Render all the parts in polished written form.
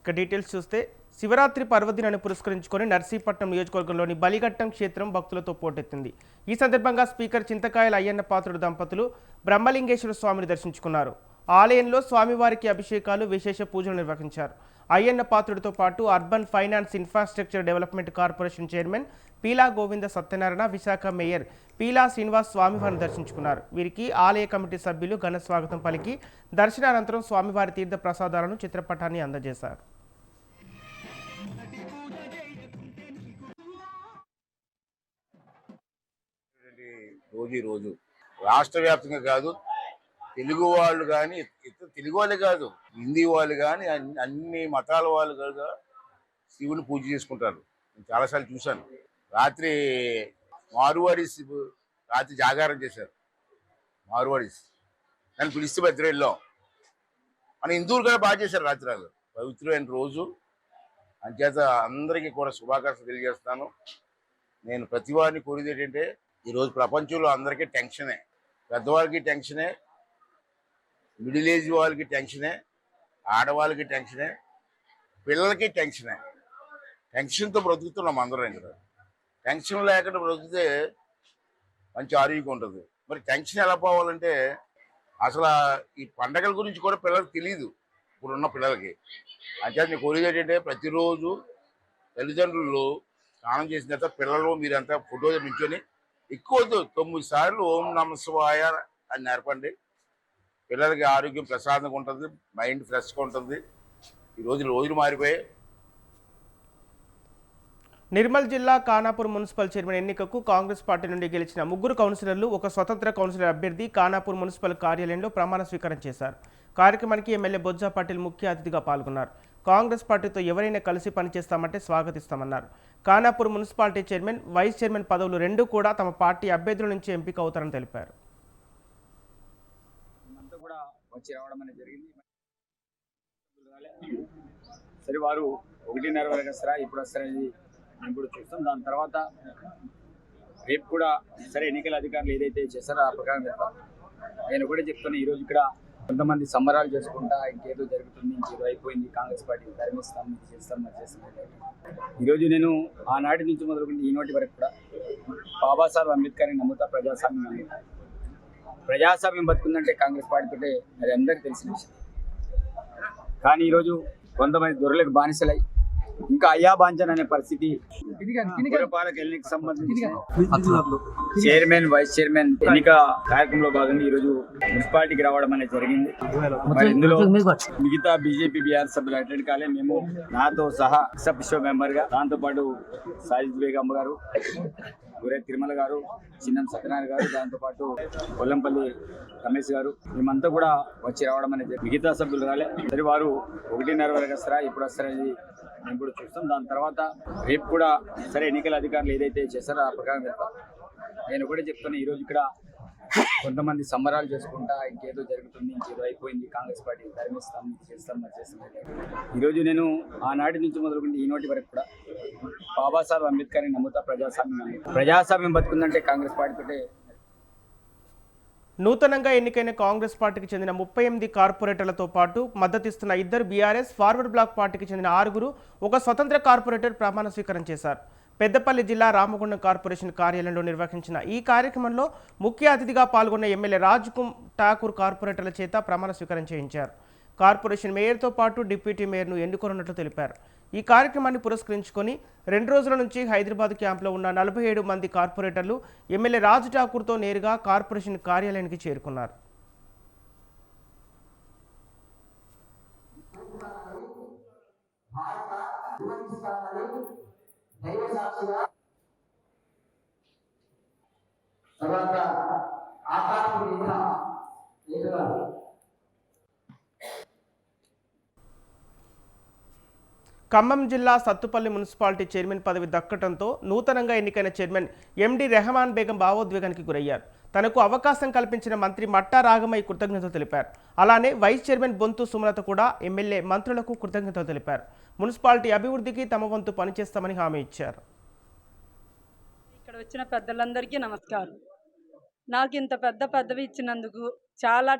ఇక డీటెయిల్స్ చూస్తే శివరాత్రి పర్వదినాన్ని పురస్కరించుకొని నర్సీపట్నం నియోజకవర్గంలోని బలిఘట్టం క్షేత్రం భక్తులతో పోటెత్తింది. ఈ సందర్భంగా స్పీకర్ చింతకాయల అయ్యన్న పాత్రుడు దంపతులు బ్రహ్మలింగేశ్వర స్వామిని దర్శించుకున్నారు. ఆలయంలో స్వామివారికి అభిషేకాలు, విశేష పూజలు నిర్వహించారు. అయ్యన్న పాత్రుడితో పాటు urban finance infrastructure development corporation chairman Peela Govinda Satyanarayana, Visakha mayor Peela Srinivas స్వామివారిని దర్శించుకున్నారు. వీరికి ఆలయ కమిటీ సభ్యులు ఘన స్వాగతం పలికి దర్శనానంతరం స్వామివారి తీర్థ ప్రసాదాలను, చిత్రపటాన్ని అందజేశారు. రోజు రాష్ట్ర వ్యాప్తంగా కాదు, తెలుగు వాళ్ళు కానీ, తెలుగు వాళ్ళే కాదు, హిందీ వాళ్ళు కానీ, అన్ని మతాల వాళ్ళు కూడా శివుని పూజ చేసుకుంటారు. నేను చాలాసార్లు చూశాను. రాత్రి మార్వాడీస్ రాత్రి జాగారం చేశారు. మార్వాడీస్ నన్ను పిలిస్తే బద్రేళ్ళం మన హిందువులు కూడా బాగా చేశారు. రాత్రి వాళ్ళు పవిత్రమైన రోజు అంచేత అందరికీ కూడా శుభాకాంక్షలు తెలియజేస్తాను. నేను ప్రతి వారిని కోరేది ఏంటంటే, ఈరోజు ప్రపంచంలో అందరికీ టెన్షనే, పెద్దవాళ్ళకి టెన్షనే, మిడిల్ ఏజ్ వాళ్ళకి టెన్షనే, ఆడవాళ్ళకి టెన్షనే, పిల్లలకి టెన్షనే. టెన్షన్తో బ్రతుకుతున్నాం అందరం. ఇక్కడ టెన్షన్ లేకుండా బ్రతికితే మంచి ఆరోగ్యం ఉంటుంది. మరి టెన్షన్ ఎలా పోవాలంటే, అసలు ఈ పండగల గురించి కూడా పిల్లలకు తెలియదు ఇప్పుడున్న పిల్లలకి. అంటే నేను కోరేది ఏంటంటే, ప్రతిరోజు తల్లిదండ్రులు స్నానం చేసిన తర్వాత పిల్లలు మీరంతా ఫోటో నించొని ఎక్కువ 9 సార్లు ఓం నమ శివాయ అని నేర్పండి. పిల్లలకి ఆరోగ్యం ప్రశాంతంగా ఉంటుంది, మైండ్ ఫ్రెష్గా ఉంటుంది. ఈ రోజులు మారిపోయాయి. నిర్మల్ జిల్లా ఖానాపూర్ మున్సిపల్ చైర్మన్ ఎన్నికకు కాంగ్రెస్ పార్టీ నుండి గెలిచిన 3 కౌన్సిలర్లు, ఒక స్వతంత్ర కౌన్సిలర్ అభ్యర్థి ఖానాపూర్ మున్సిపల్ కార్యాలయంలో ప్రమాణ స్వీకారం చేశారు. కార్యక్రమానికి ఎమ్మెల్యే బొజ్జా పాటిల్ ముఖ్య అతిథిగా పాల్గొన్నారు. కాంగ్రెస్ పార్టీతో ఎవరైనా కలిసి పనిచేస్తామంటే స్వాగతిస్తామన్నారు. Khanapur municipality chairman, vice chairman పదవులు 2 కూడా తమ పార్టీ అభ్యర్థుల నుంచి ఎంపిక అవుతారని తెలిపారు. సరే, వారు 1:30 వరకు వస్తారా, ఇప్పుడు వస్తారని మేము కూడా చూస్తాం. దాని తర్వాత రేపు కూడా సరే ఎన్నికల అధికారులు ఏదైతే చేస్తారో ఆ ప్రకారం వెళ్తాం. నేను కూడా చెప్తాను, ఈరోజు ఇక్కడ కొంతమంది సంబరాలు చేసుకుంటా ఇంకేదో జరుగుతుంది, ఇంకేదో అయిపోయింది, కాంగ్రెస్ పార్టీ ధర్మిస్తాం, చేస్తాం, ఈరోజు నేను ఆనాటి నుంచి మొదలుకుంటే ఈనాటి వరకు కూడా బాబాసాహెబ్ అంబేద్కర్ని నమ్ముతా, ప్రజాస్వామ్యం నమ్ముతా. ప్రజాస్వామ్యం బతుకుందంటే కాంగ్రెస్ పార్టీతోటే, అది అందరికీ తెలిసిన విషయం. కానీ ఈరోజు కొంతమంది దొరలకు బానిసలై ఇంకా అయ్యా బాంచన్ అనే పరిస్థితి పురపాలక ఎన్నికకు సంబంధించి చైర్మన్, వైస్ చైర్మన్ ఎన్నిక కార్యక్రమంలో భాగంగా ఈరోజు మున్సిపాలిటీకి రావడం అనేది జరిగింది. మరి ఇందులో మిగతా బీజేపీ బీఆర్ సభ్యులు అటెండ్ కాలే. మేము నాతో సహా ఎక్సెప్షో మెంబర్ గా, దాంతో పాటు సాజిద్ బేగం గారు, గురే తిరుమల గారు, చిన్నం సత్యనారాయణ గారు, దాంతో పాటు కొల్లంపల్లి రమేష్ గారు, మేమంతా కూడా వచ్చి రావడం అనేది. మిగతా సభ్యులు రాలే. సరే, వారు 1:30 వరకు వస్తారా, ఇప్పుడు వస్తారని మేము కూడా చూస్తాం. దాని తర్వాత రేపు కూడా సరే ఎన్నికల అధికారులు ఏదైతే చేస్తారో ఆ ప్రకారం వెళ్తాం. నేను కూడా చెప్తాను, ఈరోజు ఇక్కడ కొంతమంది సంబరాలు చేసుకుంటా ఇంకేదో జరుగుతుంది, ఇంకేదో అయిపోయింది, కాంగ్రెస్ పార్టీ ధర్మిస్తాం, చేస్తాం. ఈరోజు నేను ఆనాటి నుంచి మొదలుకుంటే ఈనాటి వరకు కూడా బాబాసాహెబ్ అంబేద్కర్ని నమ్ముతా, ప్రజాస్వామ్యం బతుకుందంటే కాంగ్రెస్ పార్టీతోటే. నూతనంగా ఎన్నికైన కాంగ్రెస్ పార్టీకి చెందిన 38 కార్పొరేటర్లతో పాటు మద్దతిస్తున్న 2 బీఆర్ఎస్, ఫార్వర్డ్ బ్లాక్ పార్టీకి చెందిన 6, ఒక స్వతంత్ర కార్పొరేటర్ ప్రమాణ స్వీకారం చేశారు. పెద్దపల్లి జిల్లా రామగుండం కార్పొరేషన్ కార్యాలయంలో నిర్వహించిన ఈ కార్యక్రమంలో ముఖ్య అతిథిగా పాల్గొన్న ఎమ్మెల్యే రాజ్కుమ్ ఠాకూర్ కార్పొరేటర్ల చేత ప్రమాణ స్వీకారం చేయించారు. కార్పొరేషన్ మేయర్తో పాటు డిప్యూటీ మేయర్ను ఎన్నుకోనున్నట్లు తెలిపారు. ఈ కార్యక్రమాన్ని పురస్కరించుకొని 2 రోజుల నుంచి హైదరాబాద్ క్యాంప్లో ఉన్న 47 మంది కార్పొరేటర్లు ఎమ్మెల్యే రాజ్ ఠాకూర్తో నేరుగా కార్పొరేషన్ కార్యాలయానికి చేరుకున్నారు. ఖమ్మం జిల్లా సత్తుపల్లి మున్సిపాలిటీ చైర్మన్ పదవి దక్కడంతో నూతనంగా ఎన్నికైన చైర్మన్ ఎండి రెహమాన్ బేగం భావోద్వేగానికి గురయ్యారు. తనకు అవకాశం కల్పించిన మంత్రి మట్టా రాగమయ్య కృతజ్ఞతలు తెలిపారు. అలానే వైస్ చైర్మన్ బొంతు సుమలత కూడా ఎమ్మెల్యే, మంత్రులకు కృతజ్ఞతలు తెలిపారు. మున్సిపాలిటీ అభివృద్ధికి తమ వంతు పనిచేస్తామని హామీ ఇచ్చారు. ఇక్కడ వచ్చిన పెద్దలందరికీ నమస్కారం. నాకు ఇంత పెద్ద పదవి ఇచ్చినందుకు చాలా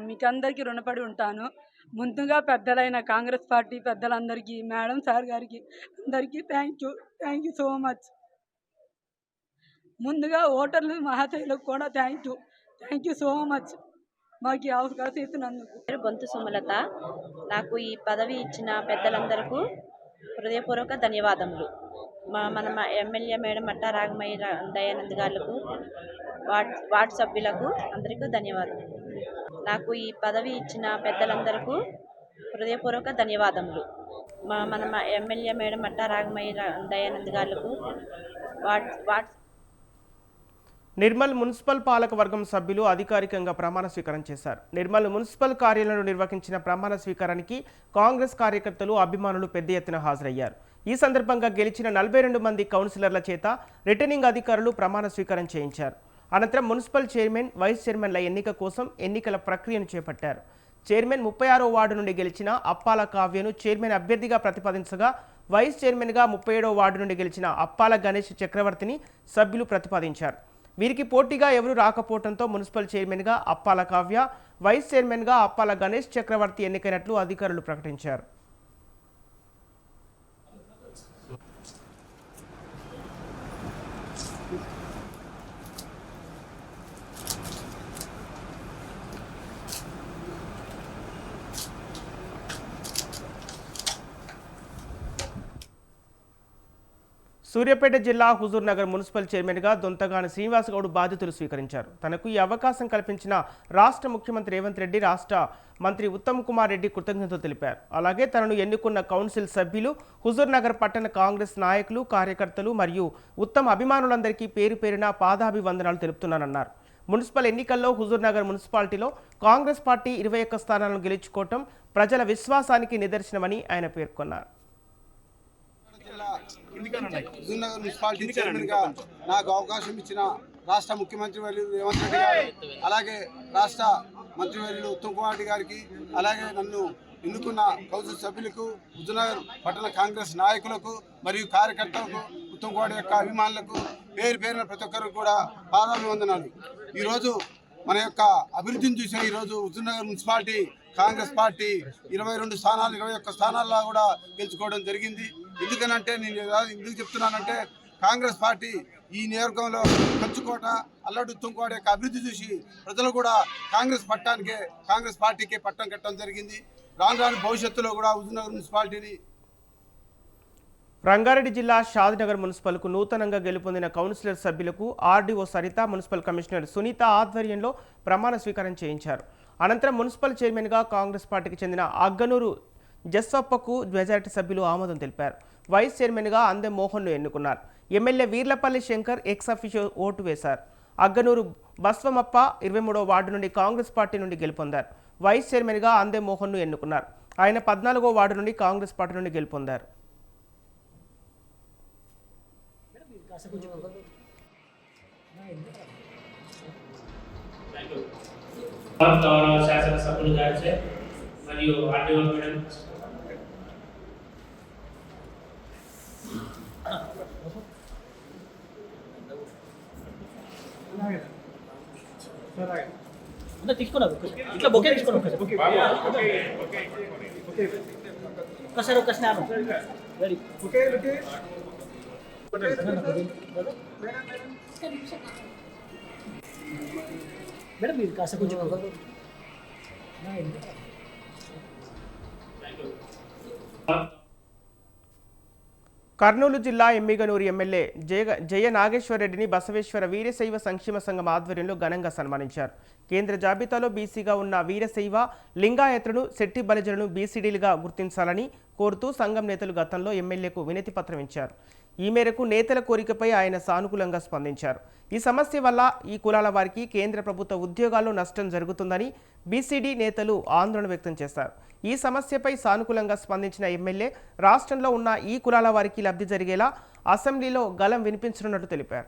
మీకు అందరికీ రుణపడి ఉంటాను. ముందుగా పెద్దలైన కాంగ్రెస్ పార్టీ పెద్దలందరికీ, మేడం సార్ గారికి అందరికీ థ్యాంక్ యూ సో మచ్. ముందుగా ఓటర్లు మహాశైలకు కూడా థ్యాంక్ యూ సో మచ్ మాకు ఈ అవకాశం ఇచ్చినందుకు. బొంతు సుమలత. నాకు ఈ పదవి ఇచ్చిన పెద్దలందరికీ హృదయపూర్వక ధన్యవాదములు. మన ఎమ్మెల్యే మేడం మట్టా రాగమయ్య దయానంద్ గారులకు, వార్డు సభ్యులకు అందరికీ ధన్యవాదాలు. నాకు ఈ పదవి ఇచ్చిన పెద్దలందరికీ హృదయపూర్వక ధన్యవాదములు. మన ఎమ్మెల్యే మేడం మట్టా రాగమయ్య దయానంద్ గారులకు, వార్డు నిర్మల్ మున్సిపల్ పాలక వర్గం సభ్యులు అధికారికంగా ప్రమాణ స్వీకారం చేశారు. నిర్మల్ మున్సిపల్ కార్యాలయంలో నిర్వహించిన ప్రమాణ స్వీకారానికి కాంగ్రెస్ కార్యకర్తలు, అభిమానులు పెద్ద ఎత్తున హాజరయ్యారు. ఈ సందర్భంగా గెలిచిన 42 మంది కౌన్సిలర్ల చేత రిటర్నింగ్ అధికారులు ప్రమాణ స్వీకారం చేయించారు. అనంతరం మున్సిపల్ చైర్మన్, వైస్ చైర్మన్ల ఎన్నిక కోసం ఎన్నికల ప్రక్రియను చేపట్టారు. చైర్మన్ 36వ వార్డు నుండి గెలిచిన అప్పాల కావ్యను చైర్మన్ అభ్యర్థిగా ప్రతిపాదించగా, వైస్ చైర్మన్గా 37వ వార్డు నుండి గెలిచిన అప్పాల గణేష్ చక్రవర్తిని సభ్యులు ప్రతిపాదించారు. వీరికి పోటీగా ఎవరూ రాకపోవడంతో మున్సిపల్ చైర్మన్గా అప్పాల కావ్య, వైస్ చైర్మన్గా అప్పాల గణేష్ చక్రవర్తి ఎన్నికైనట్లు అధికారులు ప్రకటించారు. సూర్యాపేట జిల్లా హుజూర్నగర్ మున్సిపల్ చైర్మన్గా దొంతగాని శ్రీనివాస్ గౌడ్ బాధ్యతలు స్వీకరించారు. తనకు ఈ అవకాశం కల్పించిన రాష్ట్ర ముఖ్యమంత్రి రేవంత్ రెడ్డి, రాష్ట్ర మంత్రి ఉత్తమ్ కుమార్ రెడ్డి కృతజ్ఞతలు తెలిపారు. అలాగే తనను ఎన్నుకున్న కౌన్సిల్ సభ్యులు, హుజూర్నగర్ పట్టణ కాంగ్రెస్ నాయకులు, కార్యకర్తలు మరియు ఉత్తమ్ అభిమానులందరికీ పేరు పేరున పాదాభివందనాలు తెలుపుతున్నానన్నారు. మున్సిపల్ ఎన్నికల్లో హుజూర్నగర్ మున్సిపాలిటీలో కాంగ్రెస్ పార్టీ 21 స్థానాలను గెలుచుకోవటం ప్రజల విశ్వాసానికి నిదర్శనమని ఆయన పేర్కొన్నారు. హుజూర్నగర్ మున్సిపాలిటీ చైర్మన్గా నాకు అవకాశం ఇచ్చిన రాష్ట్ర ముఖ్యమంత్రి వర్యులు రేవంత్ రెడ్డి గారు, అలాగే రాష్ట్ర మంత్రివర్యులు ఉత్తమ్ కుమార్ రెడ్డి గారికి, అలాగే నన్ను ఎన్నుకున్న కౌన్సిల్ సభ్యులకు, హుజూర్నగర్ పట్టణ కాంగ్రెస్ నాయకులకు మరియు కార్యకర్తలకు, ఉత్తమ్ కుమార్ యొక్క అభిమానులకు పేరు పేరున ప్రతి ఒక్కరికి కూడా పాదాభివందనాలు. ఈరోజు మన యొక్క అభివృద్ధిని చూసిన ఈరోజు హుజూర్నగర్ మున్సిపాలిటీ కాంగ్రెస్ పార్టీ 22 స్థానాలు, 21 స్థానాల్లో కూడా గెలుచుకోవడం జరిగింది. ఎందుకనంటే నేను ఎందుకు చెప్తున్నానంటే, కాంగ్రెస్ పార్టీ ఈ నియోజకవర్గంలో కంచుకోట, అల్లడు తుంకోట యొక్క అభివృద్ధి చూసి ప్రజలు కూడా కాంగ్రెస్ పార్టీకే పట్టం కట్టడం జరిగింది. రాను భవిష్యత్తులో కూడా హుజూర్నగర్ మున్సిపాలిటీని. రంగారెడ్డి జిల్లా షాద్నగర్ మున్సిపల్కు నూతనంగా గెలుపొందిన కౌన్సిలర్ సభ్యులకు RDO Saritha, municipal commissioner Sunitha ఆధ్వర్యంలో ప్రమాణ స్వీకారం చేయించారు. అనంతరం మున్సిపల్ చైర్మన్గా కాంగ్రెస్ పార్టీకి చెందిన అగ్గనూరు జస్సప్పకు మెజారిటీ సభ్యులు ఆమోదం తెలిపారు. వైస్ చైర్మన్గా అందె మోహన్ను ఎన్నుకున్నారు. MLA Veerlapalli Shankar ex officio vote వేశారు. అగ్గనూరు బస్వమప్ప 23వ వార్డు నుండి కాంగ్రెస్ పార్టీ నుండి గెలుపొందారు. వైస్ చైర్మన్గా అందె మోహన్ను ఎన్నుకున్నారు. ఆయన 14వ వార్డు నుండి కాంగ్రెస్ పార్టీ నుండి గెలుపొందారు. గౌరవ శాసనసభ్యులు గారిచే మరియు ఆర్డీఓ మేడం తీసుకున్నారు ఇట్లా బొకే తీసుకున్నారు ఒకసారి ఒక స్నాప్ రెడీ మేడం మీరు కాస్త కొంచెం కర్నూలు జిల్లా ఎమ్మిగనూరు ఎమ్మెల్యే జయ నాగేశ్వరరెడ్డిని బసవేశ్వర వీరశైవ సంక్షేమ సంఘం ఆధ్వర్యంలో ఘనంగా సన్మానించారు. కేంద్ర జాబితాలో బీసీగా ఉన్న వీరశైవ లింగాయతులను, శెట్టి బలిజలను బీసీడీలుగా గుర్తించాలని కోరుతూ సంఘం నేతలు గతంలో ఎమ్మెల్యేకు వినతి పత్రం ఇచ్చారు. ఈ మేరకు నేతల కోరికపై ఆయన సానుకూలంగా స్పందించారు. ఈ సమస్య వల్ల ఈ కులాల వారికి కేంద్ర ప్రభుత్వ ఉద్యోగాల్లో నష్టం జరుగుతుందని బీసీడీ నేతలు ఆందోళన వ్యక్తం చేశారు. ఈ సమస్యపై సానుకూలంగా స్పందించిన ఎమ్మెల్యే రాష్ట్రంలో ఉన్న ఈ కులాల వారికి లబ్ధి జరిగేలా అసెంబ్లీలో గలం వినిపించనున్నట్టు తెలిపారు.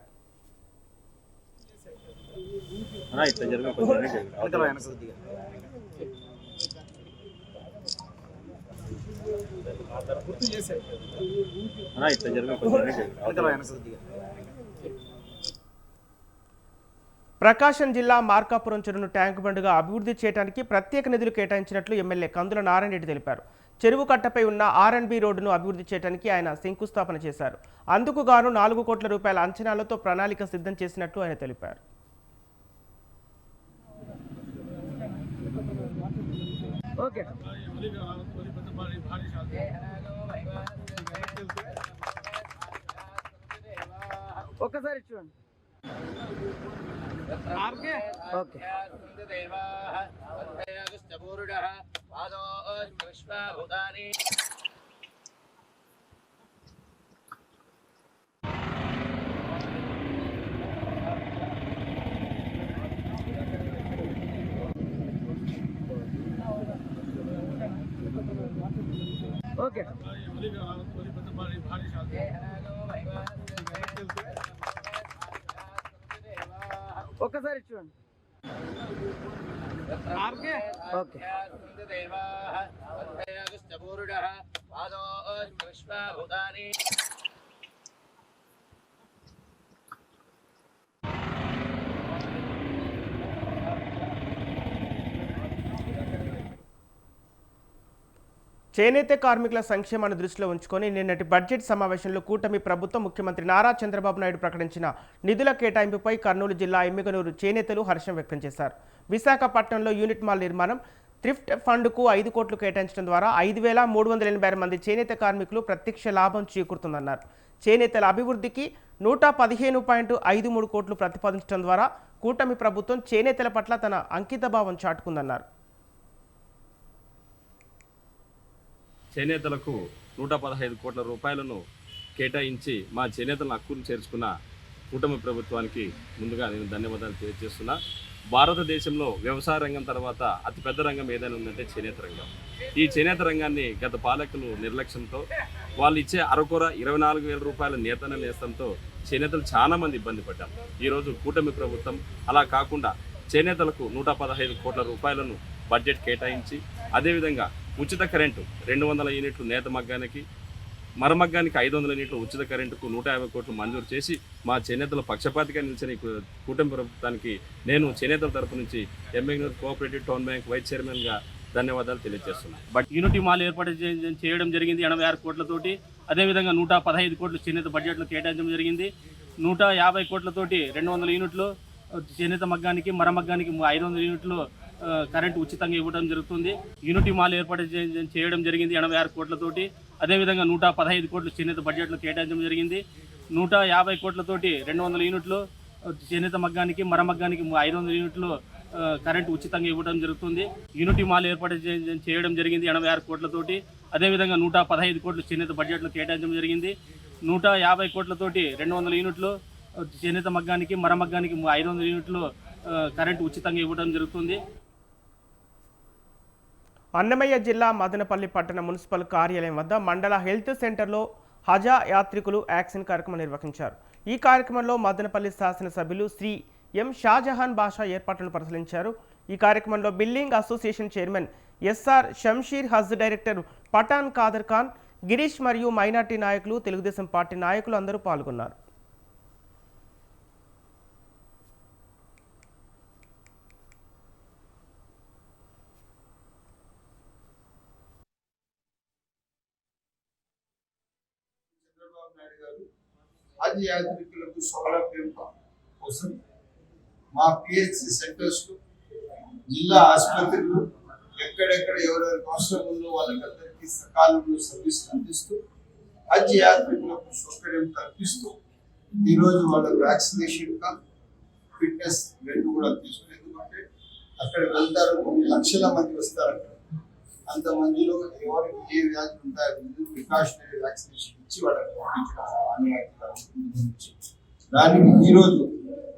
ప్రకాశం జిల్లా మార్కాపురం చెరువును ట్యాంకు బండుగా అభివృద్ధి చేయడానికి ప్రత్యేక నిధులు కేటాయించినట్లు ఎమ్మెల్యే కందుల నారాయణ రెడ్డి తెలిపారు. చెరువు కట్టపై ఉన్న R&B రోడ్డును అభివృద్ధి చేయడానికి ఆయన శంకుస్థాపన చేశారు. అందుకు గాను 4 కోట్ల రూపాయల అంచనాలతో ప్రణాళిక సిద్ధం చేసినట్లు ఆయన తెలిపారు. ఒక్కసారి చూడండి. ఓకే. ఓకే. ఒక్కసారి చూడండి. ఓకే. చేనేత కార్మికుల సంక్షేమాన్ని దృష్టిలో ఉంచుకొని నిన్నటి బడ్జెట్ సమావేశంలో కూటమి ప్రభుత్వం ముఖ్యమంత్రి నారా చంద్రబాబు నాయుడు ప్రకటించిన నిధుల కేటాయింపుపై కర్నూలు జిల్లా ఎమ్మిగనూరు చేనేతలు హర్షం వ్యక్తం చేశారు. విశాఖపట్నంలో యూనిట్ మాల్ నిర్మాణం థ్రిఫ్ట్ ఫండ్కు 5 కోట్లు కేటాయించడం ద్వారా 5,386 మంది చేనేత కార్మికులు ప్రత్యక్ష లాభం చేకూరుతుందన్నారు. చేనేతల అభివృద్ధికి 115.53 కోట్లు ప్రతిపాదించడం ద్వారా కూటమి ప్రభుత్వం చేనేతల పట్ల తన అంకితభావం చాటుకుందన్నారు. చేనేతలకు 115 కోట్ల రూపాయలను కేటాయించి మా చేనేతలను హక్కును చేర్చుకున్న కూటమి ప్రభుత్వానికి ముందుగా నేను ధన్యవాదాలు తెలియజేస్తున్నా. భారతదేశంలో వ్యవసాయ రంగం తర్వాత అతిపెద్ద రంగం ఏదైనా ఉందంటే చేనేత రంగం. ఈ చేనేత రంగాన్ని గత పాలకులు నిర్లక్ష్యంతో వాళ్ళు ఇచ్చే అరకొర 24,000 రూపాయల నేతన నేస్తంతో చేనేతలు చాలా మంది ఇబ్బంది పడ్డారు. ఈరోజు కూటమి ప్రభుత్వం అలా కాకుండా చేనేతలకు 115 కోట్ల రూపాయలను బడ్జెట్ కేటాయించి అదేవిధంగా ఉచిత కరెంటు 200 యూనిట్లు నేత మగ్గానికి, మరమగ్గానికి 500 యూనిట్లు ఉచిత కరెంటుకు 150 కోట్లు మంజూరు చేసి మా చేనేతల పక్షపాతిగా నిలిచిన కూటమి ప్రభుత్వానికి నేను చేనేతల తరపు నుంచి Emmiganur cooperative town bank vice చైర్మన్గా ధన్యవాదాలు తెలియజేస్తున్నాను. బట్ యూనిటీ మాల్ ఏర్పాటు చేయడం జరిగింది 86 కోట్లతోటి. అదేవిధంగా 115 కోట్లు చేనేత బడ్జెట్లో కేటాయించడం జరిగింది. 150 కోట్లతోటి 200 యూనిట్లు చేనేత మగ్గానికి, మరమగ్గానికి 500 యూనిట్లు కరెంటు ఉచితంగా ఇవ్వడం జరుగుతుంది. యూనిటీ మాల్ ఏర్పాటు చేయడం జరిగింది 86 కోట్లతోటి. అదేవిధంగా 115 కోట్లు చేనేత బడ్జెట్లో కేటాయించడం జరిగింది. 150 కోట్లతోటి 200 యూనిట్లు చేనేత మగ్గానికి, మరమగ్గానికి 500 యూనిట్లు కరెంటు ఉచితంగా ఇవ్వడం జరుగుతుంది. యూనిటీ మాల్ ఏర్పాటు చేయడం జరిగింది 86 కోట్లతోటి. అదేవిధంగా 115 కోట్లు చేనేత బడ్జెట్లో కేటాయించడం జరిగింది. 150 కోట్లతోటి 200 యూనిట్లు చేనేత మగ్గానికి, మరమగ్గానికి 500 యూనిట్లు కరెంటు ఉచితంగా ఇవ్వడం జరుగుతుంది. అన్నమయ్య జిల్లా మదనపల్లి పట్టణ మున్సిపల్ కార్యాలయం వద్ద మండల హెల్త్ సెంటర్లో హజా యాత్రికులు యాక్షన్ కార్యక్రమం నిర్వహించారు. ఈ కార్యక్రమంలో మదనపల్లి శాసనసభ్యులు శ్రీ ఎం షాజహాన్ బాషా ఏర్పాట్లను పరిశీలించారు. ఈ కార్యక్రమంలో building association chairman SR Shamsheer, Haj director Pathan Khader Khan, Girish మరియు మైనార్టీ నాయకులు, తెలుగుదేశం పార్టీ నాయకులు అందరూ పాల్గొన్నారు. హజ్ యాత్రికులకు సౌలభ్యం కోసం మా పిహెచ్సి సెంటర్స్, జిల్లా ఆసుపత్రులు ఎక్కడెక్కడ ఎవరెవరికి అవసరం ఉందో వాళ్ళకందరికీ సకాలంలో సర్వీస్ అందిస్తూ హజ్ యాత్రికులకు సౌకర్యం కల్పిస్తూ ఈరోజు వాళ్ళకు వ్యాక్సినేషన్ ఫిట్నెస్ రెండు కూడా తీసుకుని, ఎందుకంటే అక్కడ వెళ్తారు కొన్ని లక్షల మంది వస్తారు. అంతమందిలో ఎవరికి ఏ వ్యాధులు ఉంటాయో ప్రికాషనరీ వ్యాక్సినేషన్ ఇచ్చి వాళ్ళకి దానికి ఈరోజు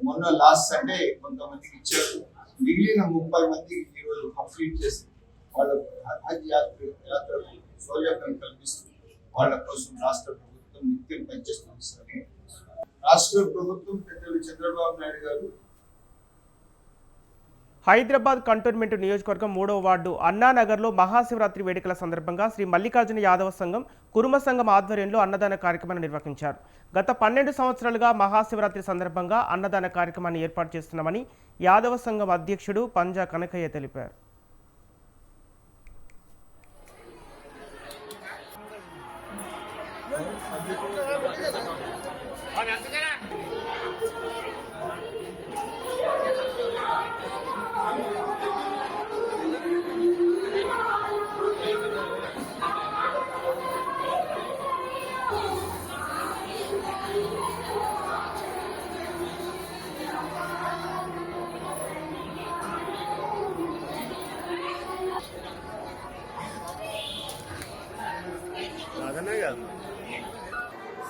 మొన్న లాస్ట్ సండే కొంతమందికి ఇచ్చారు. మిగిలిన 30 మందికి ఈరోజు కంప్లీట్ చేసి వాళ్ళకు హజ్ యాత్రకు సౌలభ్యం కల్పిస్తూ వాళ్ళ కోసం రాష్ట్ర ప్రభుత్వం నిత్యం పనిచేస్తుంది. రాష్ట్ర ప్రభుత్వం పెద్దలు చంద్రబాబు నాయుడు గారు హైదరాబాద్ కంటోన్మెంట్ నియోజకవర్గం 3వ వార్డు అన్నానగర్లో మహాశివరాత్రి వేడుకల సందర్భంగా శ్రీ మల్లికార్జున యాదవ సంఘం కురుమ సంఘం ఆధ్వర్యంలో అన్నదాన కార్యక్రమాన్ని నిర్వహించారు. గత 12 సంవత్సరాలుగా మహాశివరాత్రి సందర్భంగా అన్నదాన కార్యక్రమాన్ని ఏర్పాటు చేస్తున్నామని యాదవ సంఘం అధ్యక్షుడు పంజా కనకయ్య తెలిపారు.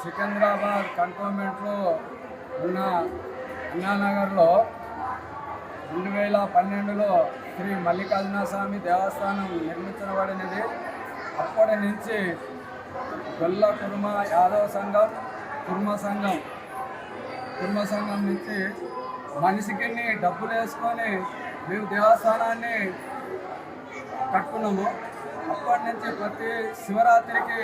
సికింద్రాబాద్ కంటోన్మెంట్లో ఉన్న అన్నానగర్లో 2012లో శ్రీ మల్లికార్జున స్వామి దేవస్థానం నిర్మించబడినది. అప్పటి నుంచి గొల్ల కుర్మ యాదవ సంఘం కుర్మ సంఘం నుంచి మనిషికి డబ్బులు వేసుకొని మేము దేవస్థానాన్ని కట్టుకున్నాము. అప్పటి నుంచి ప్రతి శివరాత్రికి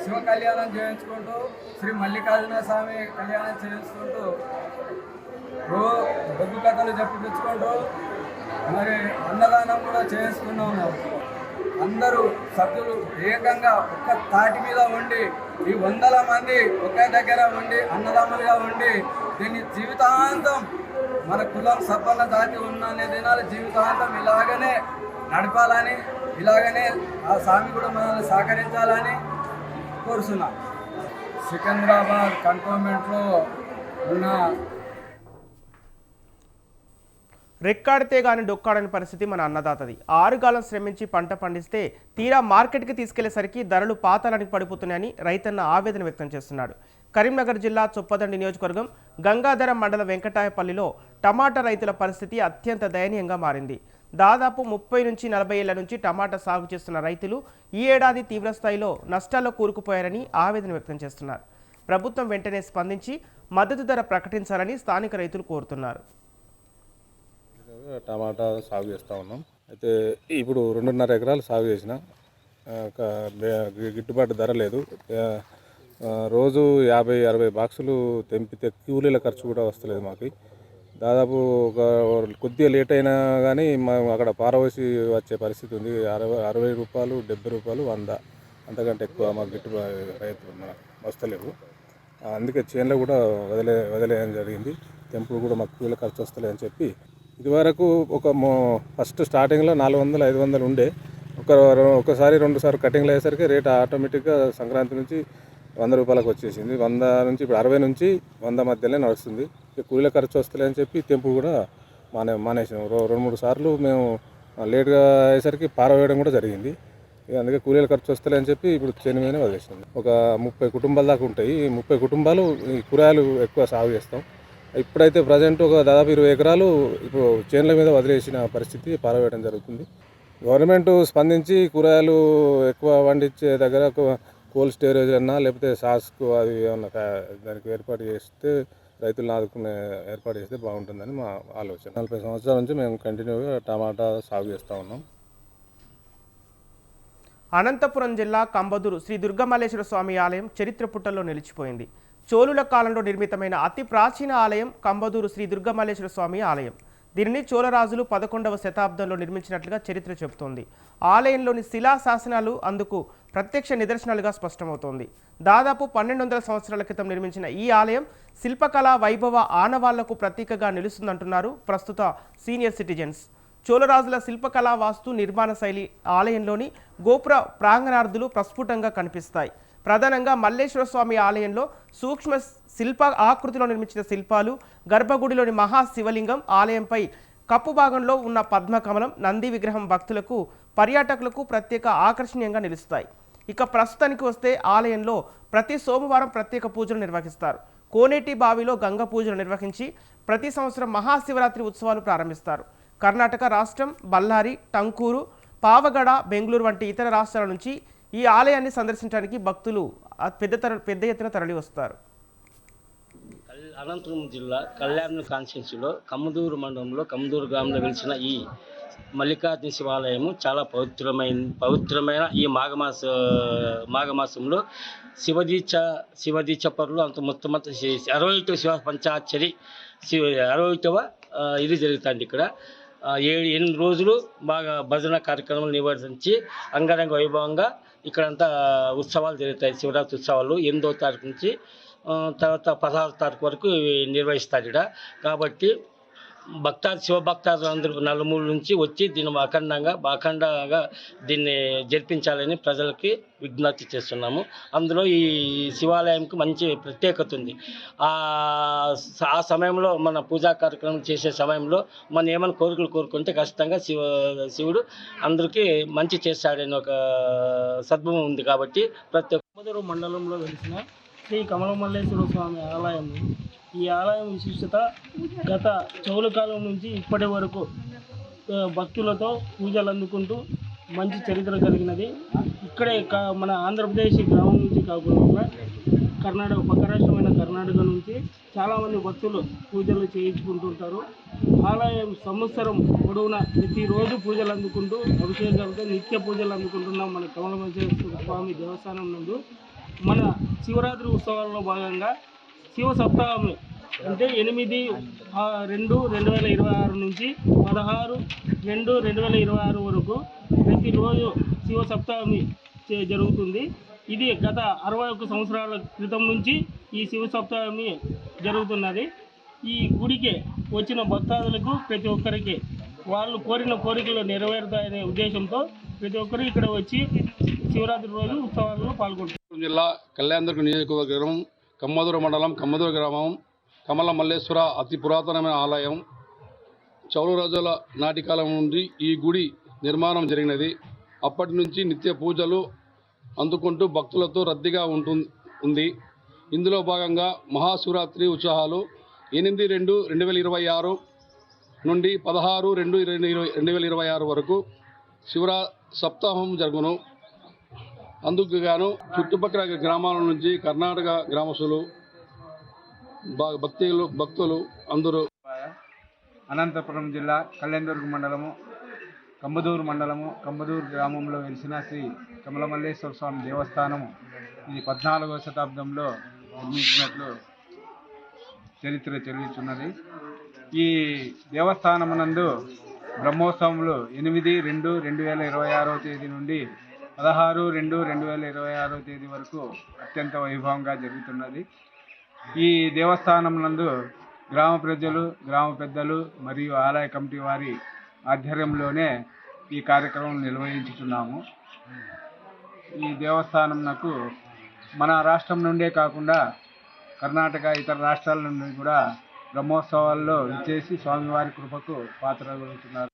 శివ కళ్యాణం చేయించుకుంటూ శ్రీ మల్లికార్జున స్వామి కళ్యాణం చేయించుకుంటూ బొగ్గు కథలు చెప్పించుకుంటూ మరి అన్నదానం కూడా చేయించుకున్నాము. అందరూ సభ్యులు ఏకంగా ఒక్క తాటి మీద ఉండి ఈ 100 మంది ఒకే దగ్గర ఉండి అన్నదమ్ములుగా ఉండి దీన్ని జీవితాంతం మన కులం సబ్బన్న జాతి ఉన్న దినాలు జీవితాంతం ఇలాగనే నడపాలని, ఇలాగనే ఆ స్వామి కూడా మనల్ని సహకరించాలని కోరుతున్నా. సికింద్రాబాద్ కంటోన్మెంట్లో ఉన్న రెక్కాడితే గాని డొక్కాడని పరిస్థితి మన అన్నదాతది. 6 కాలం శ్రమించి పంట పండిస్తే తీరా మార్కెట్కి తీసుకెళ్లేసరికి ధరలు పాతాళానికి పడిపోతున్నాయని రైతన్న ఆవేదన వ్యక్తం చేస్తున్నాడు. కరీంనగర్ జిల్లా చొప్పదండి నియోజకవర్గం గంగాధరం మండల వెంకటాయపల్లిలో టమాటా రైతుల పరిస్థితి అత్యంత దయనీయంగా మారింది. దాదాపు 30 నుంచి 40 ఏళ్ల నుంచి టమాటా సాగు చేస్తున్న రైతులు ఈ ఏడాది తీవ్రస్థాయిలో నష్టాల్లో కూరుకుపోయారని ఆవేదన వ్యక్తం చేస్తున్నారు. ప్రభుత్వం వెంటనే స్పందించి మద్దతు ధర ప్రకటించాలని స్థానిక రైతులు కోరుతున్నారు. టమాటా సాగు చేస్తూ ఉన్నాం. అయితే ఇప్పుడు 2.5 ఎకరాలు సాగు చేసిన గిట్టుబాటు ధర లేదు. రోజు 50-60 బాక్సులు తెంపితే కూలీల ఖర్చు కూడా వస్తలేదు మాకు. దాదాపు ఒక కొద్దిగా లేట్ అయినా కానీ మేము అక్కడ పారవసి వచ్చే పరిస్థితి ఉంది. 60 రూపాయలు, 70 రూపాయలు, 100 అంతకంటే ఎక్కువ మాకు గిట్టుబాటు రైతులు వస్తలేవు. అందుకే చేనులో కూడా వదిలేయడం జరిగింది. తెంపుడు కూడా మాకు కూలీల ఖర్చు వస్తలే అని చెప్పి ఇదివరకు ఫస్ట్ స్టార్టింగ్లో 400-500 ఉండే ఒకసారి 2 సార్లు కటింగ్లు అయ్యేసరికి రేట్ ఆటోమేటిక్గా సంక్రాంతి నుంచి 100 రూపాయలకు వచ్చేసింది. 100 నుంచి ఇప్పుడు 60 నుంచి 100 మధ్యలో నడుస్తుంది. కూలీల ఖర్చు వస్తలే అని చెప్పి తెంపు కూడా మానేసాం. 2-3 సార్లు మేము లేట్గా అయ్యేసరికి పారవేయడం కూడా జరిగింది. అందుకే కూలీల ఖర్చు వస్తలే అని చెప్పి ఇప్పుడు చేను మీదనే వదిలేసాం. ఒక 30 కుటుంబాల దాకా ఉంటాయి. ఈ 30 కుటుంబాలు ఈ కూరగాయలు ఎక్కువ సాగు చేస్తాం. ఇప్పుడైతే ప్రజెంట్ ఒక దాదాపు 20 ఎకరాలు ఇప్పుడు చేనుల మీద వదిలేసిన పరిస్థితి పారవేయడం జరుగుతుంది. గవర్నమెంట్ స్పందించి కూరగాయలు ఎక్కువ పండించే దగ్గర కోల్డ్ స్టోరేజ్ అన్నా లేకపోతే సాస్కు అవి ఏమన్నా దానికి ఏర్పాటు చేస్తే రైతులను ఆదుకునే ఏర్పాటు చేస్తే బాగుంటుందని మా ఆలోచన. 40 సంవత్సరాల నుంచి మేము కంటిన్యూగా టమాటా సాగు చేస్తూ ఉన్నాం. అనంతపురం జిల్లా కంబదూరు శ్రీ దుర్గమల్లేశ్వర స్వామి ఆలయం చరిత్ర పుటల్లో నిలిచిపోయింది. చోళుల కాలంలో నిర్మితమైన అతి ప్రాచీన ఆలయం కంబదూరు శ్రీ దుర్గమల్లేశ్వర స్వామి ఆలయం. దీనిని చోళరాజులు 11వ శతాబ్దంలో నిర్మించినట్లుగా చరిత్ర చెబుతోంది. ఆలయంలోని శిలా శాసనాలు అందుకు ప్రత్యక్ష నిదర్శనాలుగా స్పష్టమవుతోంది. దాదాపు 1200 సంవత్సరాల క్రితం నిర్మించిన ఈ ఆలయం శిల్పకళా వైభవ ఆనవాళ్లకు ప్రతీకగా నిలుస్తుందంటున్నారు ప్రస్తుత సీనియర్ సిటిజన్స్. చోళరాజుల శిల్పకళా వాస్తు నిర్మాణ శైలి ఆలయంలోని గోపుర ప్రాంగణార్థులు ప్రస్ఫుటంగా కనిపిస్తాయి. ప్రధానంగా మల్లేశ్వర స్వామి ఆలయంలో సూక్ష్మ శిల్ప ఆకృతిలో నిర్మించిన శిల్పాలు, గర్భగుడిలోని మహాశివలింగం, ఆలయంపై కప్పు భాగంలో ఉన్న పద్మకమలం, నంది విగ్రహం భక్తులకు, పర్యాటకులకు ప్రత్యేక ఆకర్షణీయంగా నిలుస్తాయి. ఇక ప్రస్తుతానికి వస్తే ఆలయంలో ప్రతి సోమవారం ప్రత్యేక పూజలు నిర్వహిస్తారు. కోనేటి బావిలో గంగ పూజలు నిర్వహించి ప్రతి సంవత్సరం మహాశివరాత్రి ఉత్సవాలు ప్రారంభిస్తారు. కర్ణాటక రాష్ట్రం బళ్ళారి, టంకూరు, పావగడ, బెంగళూరు వంటి ఇతర రాష్ట్రాల నుంచి ఈ ఆలయాన్ని సందర్శించడానికి భక్తులు పెద్ద ఎత్తున తరలి వస్తారు. అనంతపురం జిల్లా కళ్యాణ కాన్స్టిట్యున్సీలో కమ్మదూరు మండలంలో కమ్మదూరు గ్రామంలో వెలిసిన ఈ మల్లికార్జున శివాలయము చాలా పవిత్రమైన ఈ మాఘమాసంలో శివదీక్ష పరులు అంత మొత్తం 61వ శివ పంచాక్షరి 61వ ఇది జరుగుతుంది ఇక్కడ. 7-8 రోజులు బాగా భజన కార్యక్రమాలు నిర్వహించి అంగరంగ వైభవంగా ఇక్కడంతా ఉత్సవాలు జరుగుతాయి. శివరాత్రి ఉత్సవాలు 8వ తారీఖు నుంచి తర్వాత 16వ తారీఖు వరకు నిర్వహిస్తారు ఇక్కడ. కాబట్టి శివభక్తాదులు అందరూ నలుమూల నుంచి వచ్చి దీన్ని అఖండంగా దీన్ని జరిపించాలని ప్రజలకి విజ్ఞప్తి చేస్తున్నాము. అందులో ఈ శివాలయంకి మంచి ప్రత్యేకత ఉంది. ఆ సమయంలో మన పూజా కార్యక్రమం చేసే సమయంలో మనం ఏమైనా కోరికలు కోరుకుంటే ఖచ్చితంగా శివుడు అందరికీ మంచి చేస్తాడని ఒక సద్భావం ఉంది. కాబట్టి ప్రతి ఒక్క మండలంలో వెలిసిన శ్రీ కమలమల్లేశ్వర స్వామి ఆలయం. ఈ ఆలయం విశిష్టత గత చౌల కాలం నుంచి ఇప్పటి వరకు భక్తులతో పూజలు అందుకుంటూ మంచి చరిత్ర కలిగినది. ఇక్కడే మన ఆంధ్రప్రదేశ్ గ్రామం నుంచి కాకుండా కర్ణాటక పక్క రాష్ట్రమైన కర్ణాటక నుంచి చాలామంది భక్తులు పూజలు చేయించుకుంటుంటారు. ఆలయం సంవత్సరం పొడవునా ప్రతిరోజు పూజలు అందుకుంటూ అభిషేకాలతో నిత్య పూజలు అందుకుంటున్నాం. మన కమలమల్లేశ్వర స్వామి దేవస్థానం నందు మన శివరాత్రి ఉత్సవాల్లో భాగంగా శివ సప్తాహమి అంటే 8/2/2026 నుంచి 16/2/2026 వరకు ప్రతిరోజు శివ సప్తాహమి జరుగుతుంది. ఇది గత 61 సంవత్సరాల క్రితం నుంచి ఈ శివ సప్తాహమి జరుగుతున్నది. ఈ గుడికి వచ్చిన భక్తాదులకు ప్రతి ఒక్కరికి వాళ్ళు కోరిన కోరికలు నెరవేరుతాయనే ఉద్దేశంతో ప్రతి ఒక్కరు ఇక్కడ వచ్చి శివరాత్రి రోజు ఉత్సవాలలో పాల్గొంటారు. జిల్లా కళ్యాణదుర్గ నియోజకవర్గం కమ్మదూరు మండలం కమ్మదూరు గ్రామం కమల మల్లేశ్వర అతి పురాతనమైన ఆలయం. చౌలు రాజుల నాటి కాలం నుండి ఈ గుడి నిర్మాణం జరిగినది. అప్పటి నుంచి నిత్య పూజలు అందుకుంటూ భక్తులతో రద్దీగా ఉంది. ఇందులో భాగంగా మహాశివరాత్రి ఉత్సవాలు 8/2/2026 నుండి 16/2/2026 వరకు సప్తాహం జరుగును. అందుకు గాను చుట్టుపక్కల గ్రామాల నుంచి కర్ణాటక గ్రామస్తులు భక్తులు అందరూ. అనంతపురం జిల్లా కళ్యాణదుర్గ మండలము కంబదూరు గ్రామంలో వెలిసిన శ్రీ కమలమల్లేశ్వర స్వామి దేవస్థానము ఇది 14వ శతాబ్దంలో నిర్మించినట్లు చరిత్ర చెల్లించున్నది. ఈ దేవస్థానమునందు బ్రహ్మోత్సవములు 8/2/2026 తేదీ నుండి 16/2/2026 తేదీ వరకు అత్యంత వైభవంగా జరుగుతున్నది. ఈ దేవస్థానం నందు గ్రామ ప్రజలు, గ్రామ పెద్దలు మరియు ఆలయ కమిటీ వారి ఆధ్వర్యంలోనే ఈ కార్యక్రమం నిర్వహించుతున్నాము. ఈ దేవస్థానంకు మన రాష్ట్రం నుండే కాకుండా కర్ణాటక ఇతర రాష్ట్రాల నుండి కూడా బ్రహ్మోత్సవాల్లో ఇచ్చేసి స్వామివారి కృపకు పాత్రలుతున్నారు.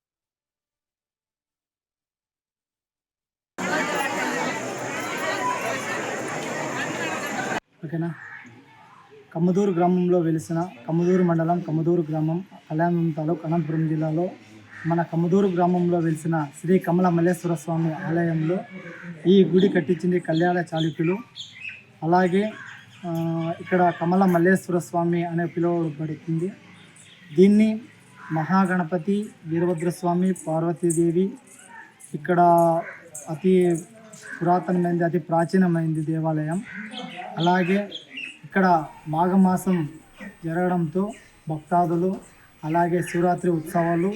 ఓకేనా. కమ్మదూరు గ్రామంలో వెలిసిన కమ్మదూరు మండలం కమ్మదూరు గ్రామం కళ్యాణం తాలూకు అనంతపురం జిల్లాలో మన కమ్మదూరు గ్రామంలో వెలిసిన శ్రీ కమల మల్లేశ్వర స్వామి ఆలయంలో ఈ గుడి కట్టించింది కళ్యాణ చాళుక్యులు. అలాగే ఇక్కడ కమల మల్లేశ్వర స్వామి అనే పిలువబడుతుంది. దీన్ని మహాగణపతి, వీరభద్రస్వామి, పార్వతీదేవి ఇక్కడ అతి పురాతనమైనది, అతి ప్రాచీనమైనది దేవాలయం. అలాగే ఇక్కడ మాఘమాసం జరగడంతో భక్తాదులు అలాగే శివరాత్రి ఉత్సవాలు